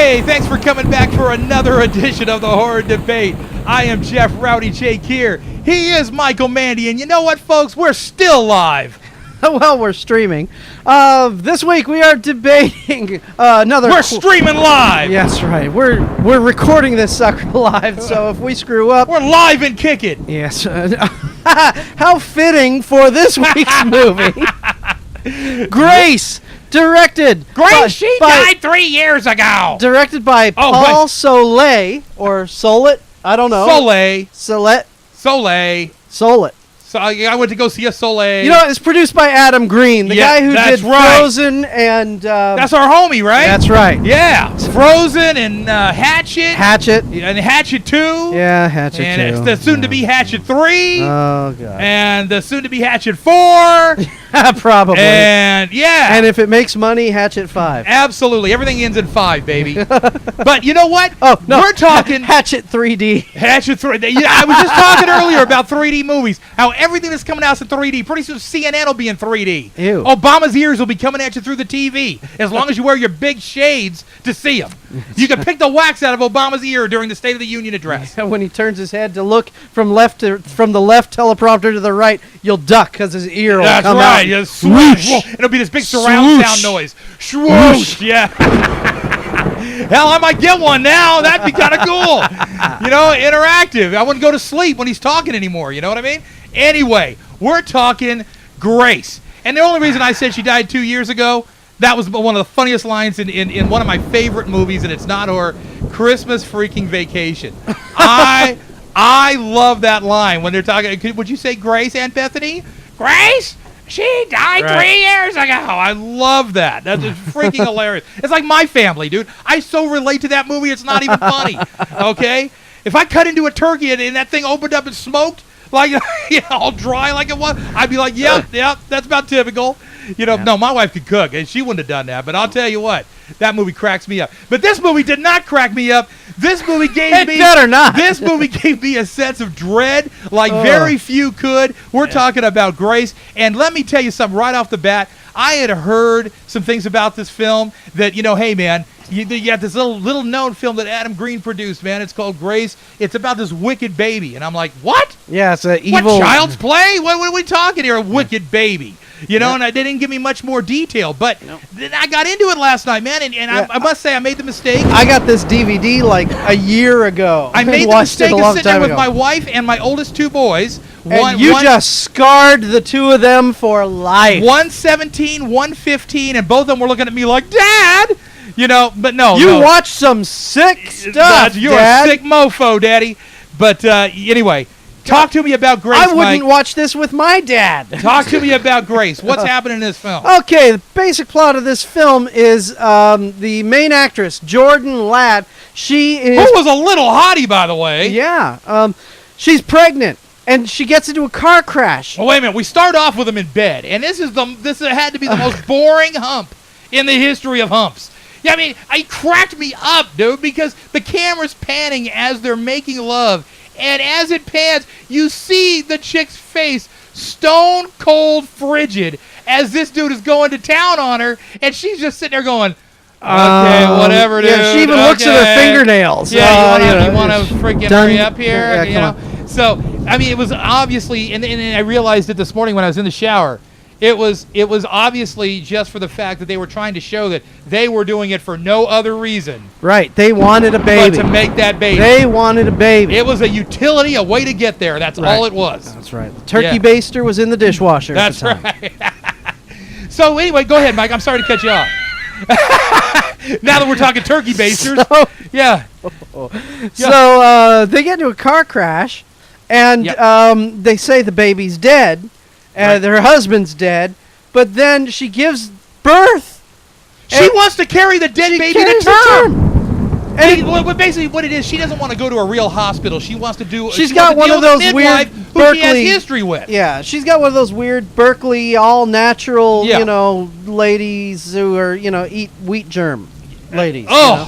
Hey, thanks for coming back for another edition of the Horror Debate. I am Jeff Rowdy Jake here. He is Michael Mandy, and you know what, folks? We're still live. Well, we're streaming. This week we are debating another... We're streaming live! Yes, right. We're recording this sucker live, so if we screw up... We're live and kicking! Yes. How fitting for this week's movie. Grace! Directed... Grace, she died 3 years ago! Directed by Paul Solet, or Solet, I don't know. Solet. So I went to go see a Soleil. You know, it's produced by Adam Green, the guy who did Frozen and... that's our homie, right? That's right. Yeah. Frozen and Hatchet. And Hatchet 2. Yeah, Hatchet 2. And it's the soon-to-be Hatchet 3. Oh, God. And the soon-to-be Hatchet 4. Probably. And, yeah. And if it makes money, Hatchet 5. Absolutely. Everything ends in 5, baby. But you know what? Oh, no. We're talking... Hatchet 3D. Hatchet 3D. Yeah, I was just talking earlier about 3D movies. How everything that's coming out is in 3D. Pretty soon CNN will be in 3D. Ew. Obama's ears will be coming at you through the TV, as long as you wear your big shades to see them. You can pick the wax out of Obama's ear during the State of the Union address. When he turns his head to look from the left teleprompter to the right, you'll duck because his ear will come out. That's right. Swoosh. It'll be this big surround sound noise. Swoosh. Yeah. Hell, I might get one now. That'd be kind of cool. You know, interactive. I wouldn't go to sleep when he's talking anymore. You know what I mean? Anyway, we're talking Grace. And the only reason I said she died 2 years ago, that was one of the funniest lines in one of my favorite movies, and it's not horror, Christmas Freaking Vacation. I love that line when they're talking. Would you say Grace, Aunt Bethany? Grace? She died 3 years ago. I love that. That's just freaking hilarious. It's like my family, dude. I so relate to that movie, it's not even funny. Okay? If I cut into a turkey and that thing opened up and smoked, like, you know, all dry like it was, I'd be like, yep, that's about typical. You know, no, my wife could cook, and she wouldn't have done that. But I'll tell you what, that movie cracks me up. But this movie did not crack me up. This movie gave me... better not. This movie gave me a sense of dread like very few could. We're talking about Grace. And let me tell you something right off the bat. I had heard some things about this film that, you know, hey, man, you got this little known film that Adam Green produced, man. It's called Grace. It's about this wicked baby. And I'm like, what? Yeah, it's an evil... What, Child's Play? What are we talking here? A wicked baby. You know, and they didn't give me much more detail. But then I got into it last night, man, and I must say I made the mistake. I got this DVD like a year ago. I made the mistake of sitting there with my wife and my oldest two boys. And you just scarred the two of them for life. 117, 115, and both of them were looking at me like, Dad! You know, but no. You watched some sick stuff, You're a sick mofo, Daddy. But anyway... Talk to me about Grace, I wouldn't watch this with my dad. Talk to me about Grace. What's happening in this film? Okay, the basic plot of this film is the main actress, Jordan Ladd. She is... Who was a little hottie, by the way. Yeah. She's pregnant, and she gets into a car crash. Well, wait a minute. We start off with them in bed, and this had to be the most boring hump in the history of humps. Yeah, I mean, it cracked me up, dude, because the camera's panning as they're making love. And as it pans, you see the chick's face stone cold frigid as this dude is going to town on her, and she's just sitting there going, okay, whatever, dude. Yeah, she even looks at her fingernails. Yeah, you want to freaking hurry up here? Yeah, come on. So, I mean, it was obviously, and I realized it this morning when I was in the shower, it was obviously just for the fact that they were trying to show that they were doing it for no other reason. Right. They wanted a baby. But to make that baby. They wanted a baby. It was a utility, a way to get there. That's all it was. That's right. The turkey baster was in the dishwasher. That's right. So anyway, go ahead, Mike. I'm sorry to cut you off. Now that we're talking turkey basters. So they get into a car crash, and they say the baby's dead. Her husband's dead, but then she gives birth. She wants to carry the dead baby to term. And basically what it is, she doesn't want to go to a real hospital. She wants to do... She's got one of those weird who she has history with. Yeah, she's got one of those weird Berkeley all-natural, you know, ladies who are, you know, eat wheat germ ladies. Oh,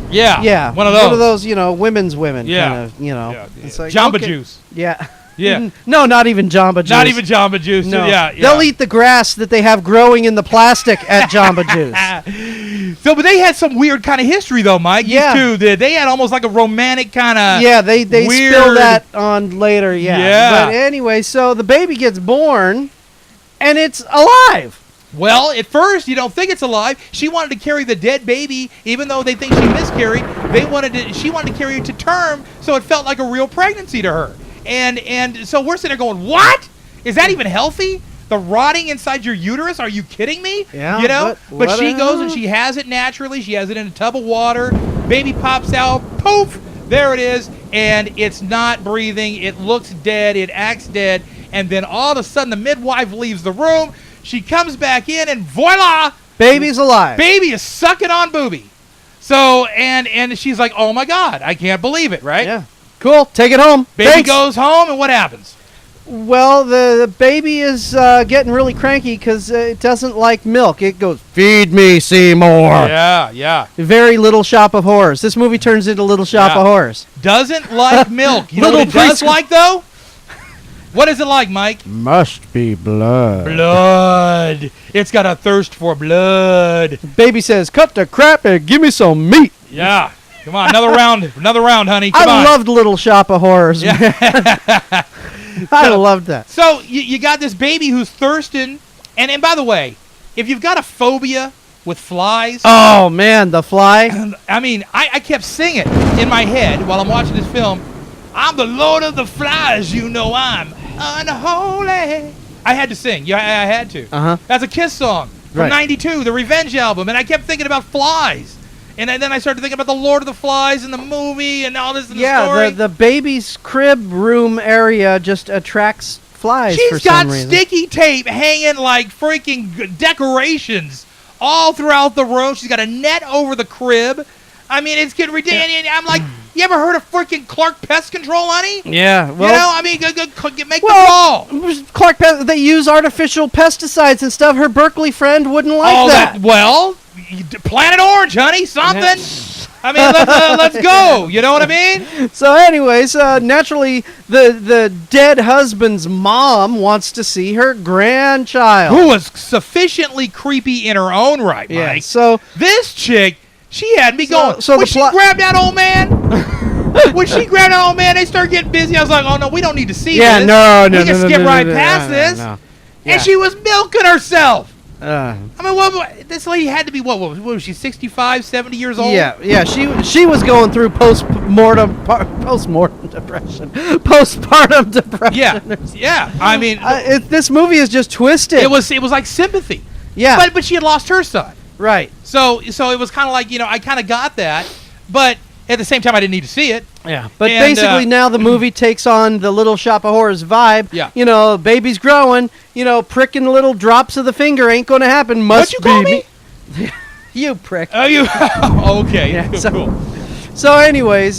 you know? Yeah. One of those. One of those, you know, women's women. Yeah. Kind of, you know. Yeah. It's like, Jamba Juice. Yeah. Yeah. No, not even Jamba Juice. Not even Jamba Juice. No. Yeah. They'll eat the grass that they have growing in the plastic at Jamba Juice. So, but they had some weird kind of history, though, Mike. Yeah. These two, they had almost like a romantic kind of. Yeah, they weird. spill that on later. Yeah. But anyway, so the baby gets born, and it's alive. Well, at first, you don't think it's alive. She wanted to carry the dead baby, even though they think she miscarried. She wanted to carry it to term, so it felt like a real pregnancy to her. And so we're sitting there going, what? Is that even healthy? The rotting inside your uterus? Are you kidding me? Yeah. You know? But she goes and she. she has it naturally. She has it in a tub of water. Baby pops out. Poof! There it is. And it's not breathing. It looks dead. It acts dead. And then all of a sudden, the midwife leaves the room. She comes back in, and voila! Baby's alive. Baby is sucking on booby. So, and she's like, oh my God, I can't believe it, right? Yeah. Cool. Take it home. Baby Thanks. goes home, and what happens? Well, the baby is getting really cranky because it doesn't like milk. It goes, feed me, Seymour. Yeah. Very Little Shop of Horrors. This movie turns into Little Shop of Horrors. Doesn't like milk. You know what it does like, though? What is it like, Mike? Must be blood. Blood. It's got a thirst for blood. Baby says, cut the crap and give me some meat. Yeah. Come on, another round, honey. Come on. I loved Little Shop of Horrors. Yeah. I loved that. So you got this baby who's thirsting. And by the way, if you've got a phobia with flies. Oh, man, the fly. I mean, I kept singing in my head while I'm watching this film. I'm the Lord of the Flies, you know I'm unholy. I had to sing. Yeah, I had to. Uh-huh. That's a Kiss song from '92, the Revenge album. And I kept thinking about flies. And then I started thinking about the Lord of the Flies and the movie and all this in the story. Yeah, the baby's crib room area just attracts flies for some reason. She's got sticky tape hanging like freaking decorations all throughout the room. She's got a net over the crib. I mean, it's getting ridiculous. Yeah. I'm like, you ever heard of freaking Clark Pest Control, honey? Yeah. Well, you know, I mean, make the call. Clark Pest, they use artificial pesticides and stuff. Her Berkeley friend wouldn't like that. Well, Planet Orange, honey, something. I mean, let's go. You know what I mean? So anyways, naturally, the dead husband's mom wants to see her grandchild. Who was sufficiently creepy in her own right, Mike. Yeah, so this chick... She had me going. So when she grabbed that old man, they started getting busy. I was like, oh, no, we don't need to see this. No. We can skip right past this. No. And she was milking herself. I mean, this lady had to be, what was she, 65, 70 years old? Yeah. She was going through postpartum depression. Postpartum depression. Yeah. I mean, this movie is just twisted. It was like sympathy. Yeah. But she had lost her son. Right. So it was kind of like, I kind of got that, but at the same time, I didn't need to see it. Yeah. But basically now the movie takes on the Little Shop of Horrors vibe. Yeah. Baby's growing, pricking little drops of the finger ain't going to happen. Must What'd you be call me? You prick. Oh, you. Okay. Yeah, Cool. So anyways,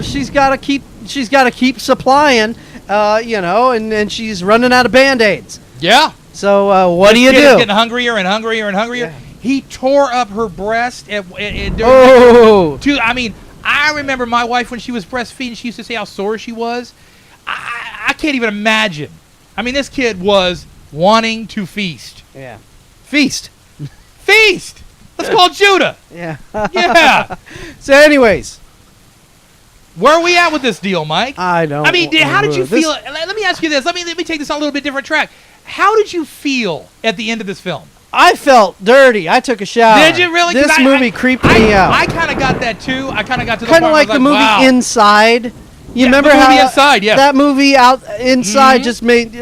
she's got to keep supplying, and she's running out of Band-Aids. Yeah. So what do you do? It's getting hungrier and hungrier and hungrier. Yeah. He tore up her breast. I mean, I remember my wife when she was breastfeeding. She used to say how sore she was. I can't even imagine. I mean, this kid was wanting to feast. Yeah. Feast. Let's call Judah. Yeah. Yeah. So anyways. Where are we at with this deal, Mike? I don't. I mean, how did you feel? Let me ask you this. Let me take this on a little bit different track. How did you feel at the end of this film? I felt dirty. I took a shower. Did you really? This movie creeped me out. I kind of got that too. I kind of got to the kind of point like the movie Inside. You remember the movie how Inside? Yeah. That movie out Inside just made.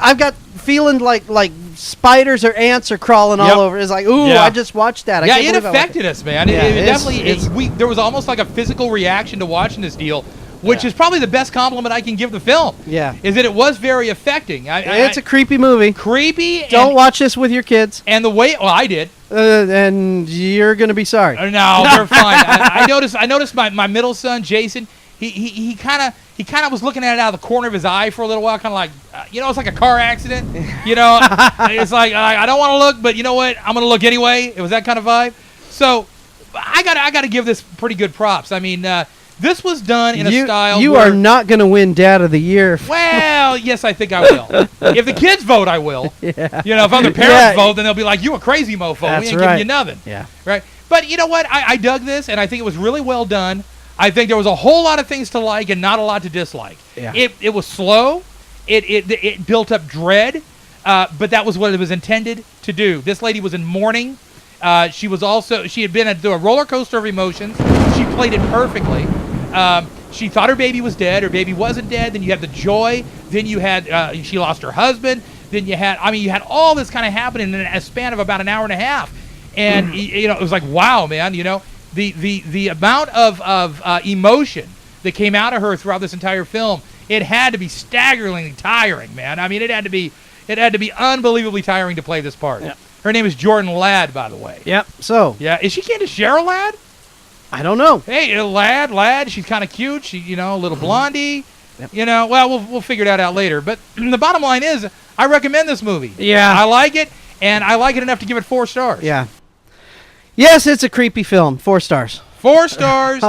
I've got feeling like spiders or ants are crawling all over. It's like, ooh, I just watched that. It affected us, man. Yeah, it definitely. There was almost like a physical reaction to watching this deal. Which is probably the best compliment I can give the film. Yeah. Is that it was very affecting. It's a creepy movie. Creepy. Don't watch this with your kids. And the way, I did. And you're going to be sorry. No, they're fine. I noticed my middle son, Jason, he kind of was looking at it out of the corner of his eye for a little while, kind of like, it's like a car accident. It's like, I don't want to look, but you know what? I'm going to look anyway. It was that kind of vibe. So I got to give this pretty good props. I mean, This was done in a style. You are not going to win Dad of the Year. Well, yes, I think I will. If the kids vote, I will. Yeah. You know, if other parents vote, then they'll be like, "You a crazy mofo. That's We ain't right. giving you nothing." Yeah. Right. But you know what? I dug this, and I think it was really well done. I think there was a whole lot of things to like and not a lot to dislike. Yeah. It was slow. It built up dread, but that was what it was intended to do. This lady was in mourning. She had been through a roller coaster of emotions. She played it perfectly. She thought her baby was dead. Her baby wasn't dead. Then you had the joy. Then you had she lost her husband. Then you had all this kind of happening in a span of about an hour and a half. And it was like, wow, man. The amount of emotion that came out of her throughout this entire film, it had to be staggeringly tiring, man. I mean, it had to be unbelievably tiring to play this part. Yep. Her name is Jordan Ladd, by the way. Yep. So. Yeah, is she Candace Cheryl Ladd? I don't know. Hey, Ladd. She's kind of cute. She, a little blondie. Yep. Well, we'll figure that out later. But the bottom line is, I recommend this movie. Yeah. I like it, and I like it enough to give it 4 stars. Yeah. Yes, it's a creepy film. 4 stars. 4 stars.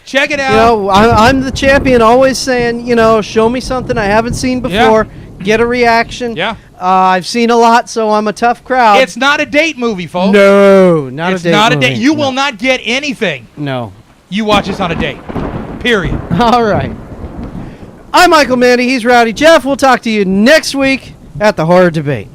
Check it out. I'm the champion, always saying, show me something I haven't seen before. Yeah. Get a reaction. Yeah. I've seen a lot, so I'm a tough crowd. It's not a date movie, folks. No, not a date. It's not a movie. date. You will not get anything. No. You watch this on a date. Period. All right. I'm Michael Mandy. He's Rowdy. Jeff, we'll talk to you next week at the Horror Debate.